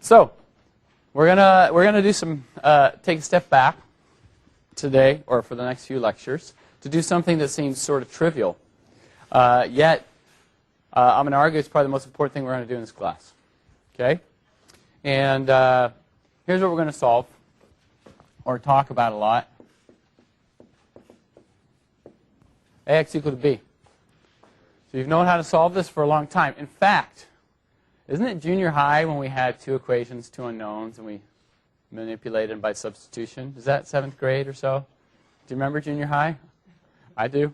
So we're gonna do some take a step back today, or for the next few lectures, to do something that seems sort of trivial. Yet I'm going to argue it's probably the most important thing we're going to do in this class. Okay? And here's what we're going to solve, or talk about a lot. AX equal to B. So you've known how to solve this for a long time. In fact, isn't it junior high when we had two equations, two unknowns, and we manipulated them by substitution? Is that 7th grade or so? Do you remember junior high? I do.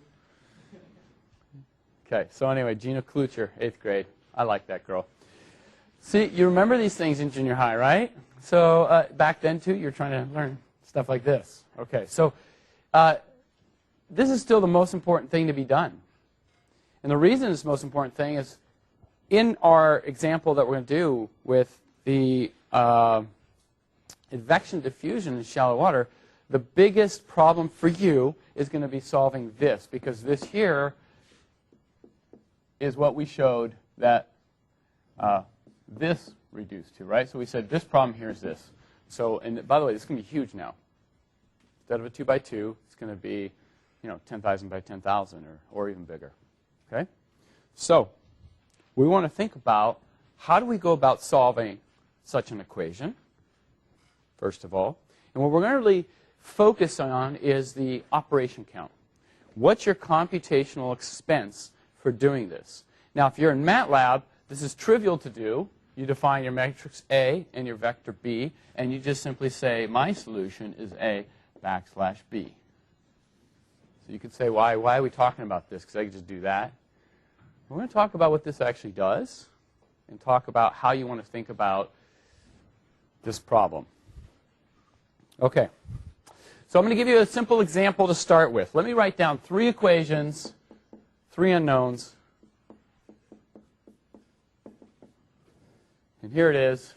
Okay, so anyway, Gina Klucher, 8th grade. I like that girl. See, you remember these things in junior high, right? So back then, too, you're trying to learn stuff like this. Okay, so this is still the most important thing to be done. And the reason it's the most important thing is in our example that we're going to do with the advection diffusion in shallow water, the biggest problem for you is going to be solving this, because this here is what we showed that this reduced to, right? So we said this problem here is this. So, and by the way, this is going to be huge now. Instead of a 2 by 2, it's going to be, 10,000 by 10,000 or even bigger. Okay? So we want to think about how do we go about solving such an equation, first of all. And what we're going to really focus on is the operation count. What's your computational expense for doing this? Now, if you're in MATLAB, this is trivial to do. You define your matrix A and your vector B, and you just simply say, my solution is A backslash B. So you could say, why are we talking about this? Because I could just do that. We're going to talk about what this actually does and talk about how you want to think about this problem. Okay. So I'm going to give you a simple example to start with. Let me write down 3 equations, 3 unknowns. And here it is.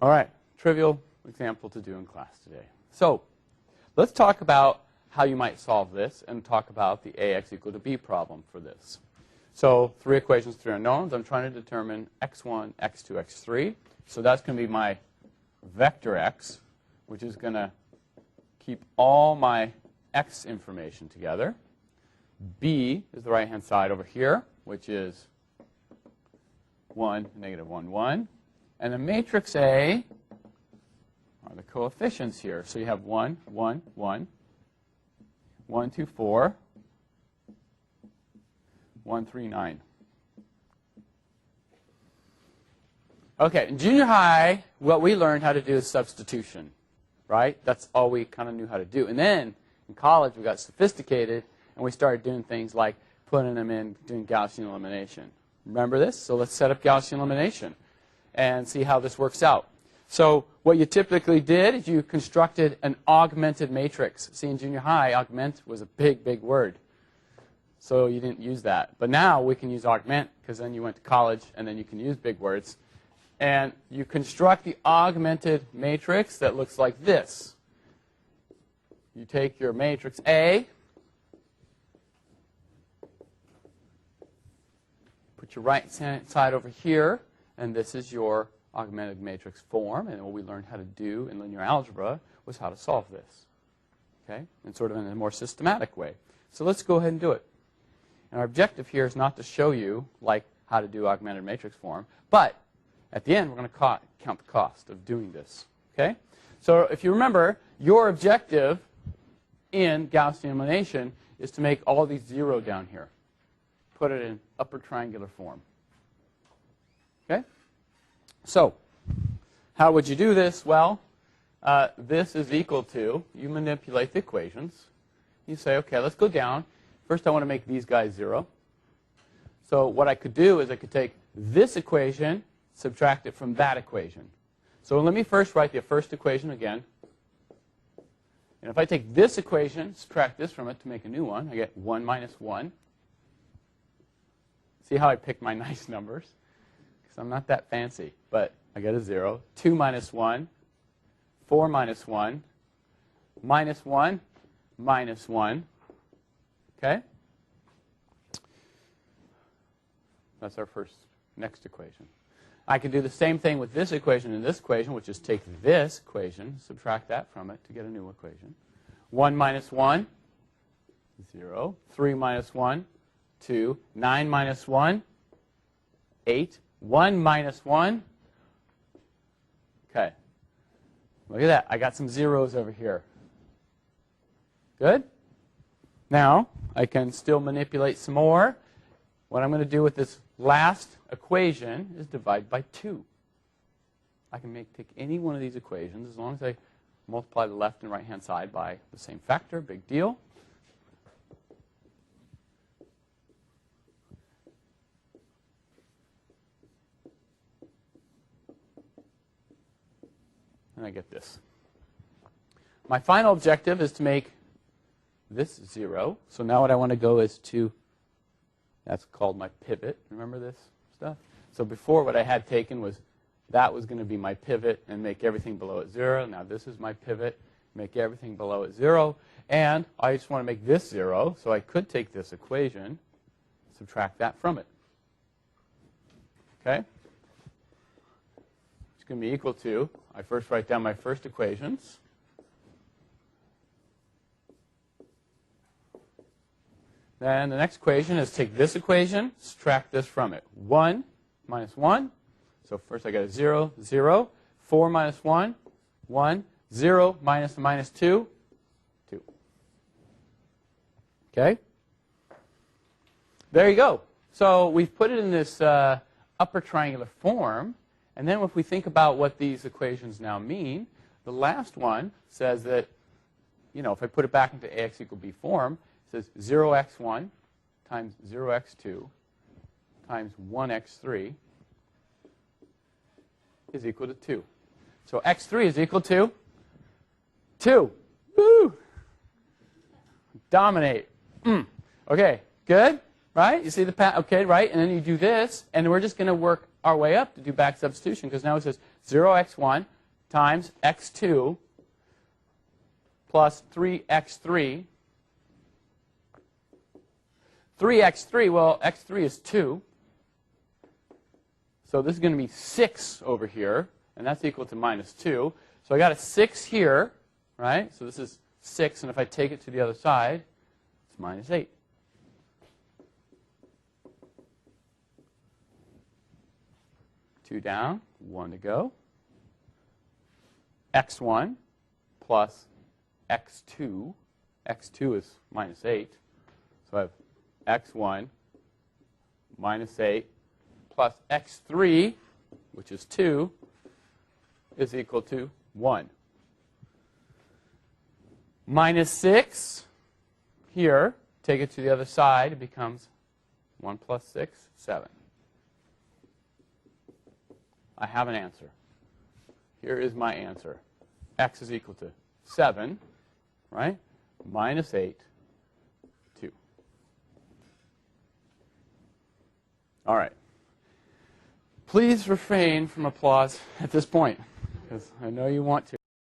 All right, trivial example to do in class today. So let's talk about how you might solve this and talk about the AX equal to B problem for this. So 3 equations, 3 unknowns. I'm trying to determine x1, x2, x3. So that's going to be my vector x, which is going to keep all my x information together. B is the right-hand side over here, which is 1, negative 1, 1. And the matrix A are the coefficients here. So you have 1, 1, 1, 1, 2, 4, 1, 3, 9. Okay, in junior high, what we learned how to do is substitution, right? That's all we kind of knew how to do. And then in college, we got sophisticated, and we started doing things like putting them in, doing Gaussian elimination. Remember this? So let's set up Gaussian elimination and see how this works out. So what you typically did is you constructed an augmented matrix. See, in junior high, augment was a big, big word. So you didn't use that. But now we can use augment, because then you went to college, and then you can use big words. And you construct the augmented matrix that looks like this. You take your matrix A, put your right side over here, and this is your augmented matrix form. And what we learned how to do in linear algebra was how to solve this, okay, and sort of in a more systematic way. So let's go ahead and do it. And our objective here is not to show you like how to do augmented matrix form, but at the end we're going to count the cost of doing this. Okay? So if you remember, your objective in Gaussian elimination is to make all these 0 down here. Put it in upper triangular form. Okay? So how would you do this? Well, this is equal to, you manipulate the equations. You say, okay, let's go down. First, I want to make these guys 0. So what I could do is I could take this equation, subtract it from that equation. So let me first write the first equation again. And if I take this equation, subtract this from it to make a new one, I get 1 minus 1. See how I pick my nice numbers? Because I'm not that fancy. But I get a 0. 2 minus 1, 4 minus 1, minus 1, minus 1. Okay? That's our next equation. I can do the same thing with this equation and this equation, which is take this equation, subtract that from it to get a new equation. 1 minus 1, 0. 3 minus 1, 2. 9 minus 1, 8. 1 minus 1. Okay. Look at that. I got some zeros over here. Good? Now, I can still manipulate some more. What I'm going to do with this last equation is divide by 2. I can take any one of these equations as long as I multiply the left and right-hand side by the same factor. Big deal. And I get this. My final objective is to make this 0. So now what I want to go is to, that's called my pivot. Remember this stuff? So before what I had taken was, that was going to be my pivot and make everything below it 0. Now this is my pivot, make everything below it 0. And I just want to make this 0, so I could take this equation, subtract that from it. Okay? It's going to be equal to, I first write down my first equations. Then the next equation is take this equation, subtract this from it. 1 minus 1. So first I got a 0, 0. 4 minus 1, 1. 0 minus the minus 2, 2. Okay? There you go. So we've put it in this upper triangular form. And then if we think about what these equations now mean, the last one says that, you know, if I put it back into ax equal b form, it says 0x1 times 0x2 times 1x3 is equal to 2. So x3 is equal to 2. Woo! Dominate. Okay, good? Right? You see the pattern? Okay, right? And then you do this, and we're just going to work our way up to do back substitution, because now it says 0x1 times x2 plus 3x3. 3x3, well, x3 is 2. So this is going to be 6 over here, and that's equal to minus 2. So I got a 6 here, right? So this is 6, and if I take it to the other side, it's minus 8. Two down, 1 to go. x1 plus x2. x2 is minus 8. So I have x1 minus 8 plus x3, which is 2, is equal to 1. Minus 6 here, take it to the other side, it becomes 1 plus 6, 7. I have an answer. Here is my answer. X is equal to 7, right? Minus 8, 2. All right. Please refrain from applause at this point, because I know you want to.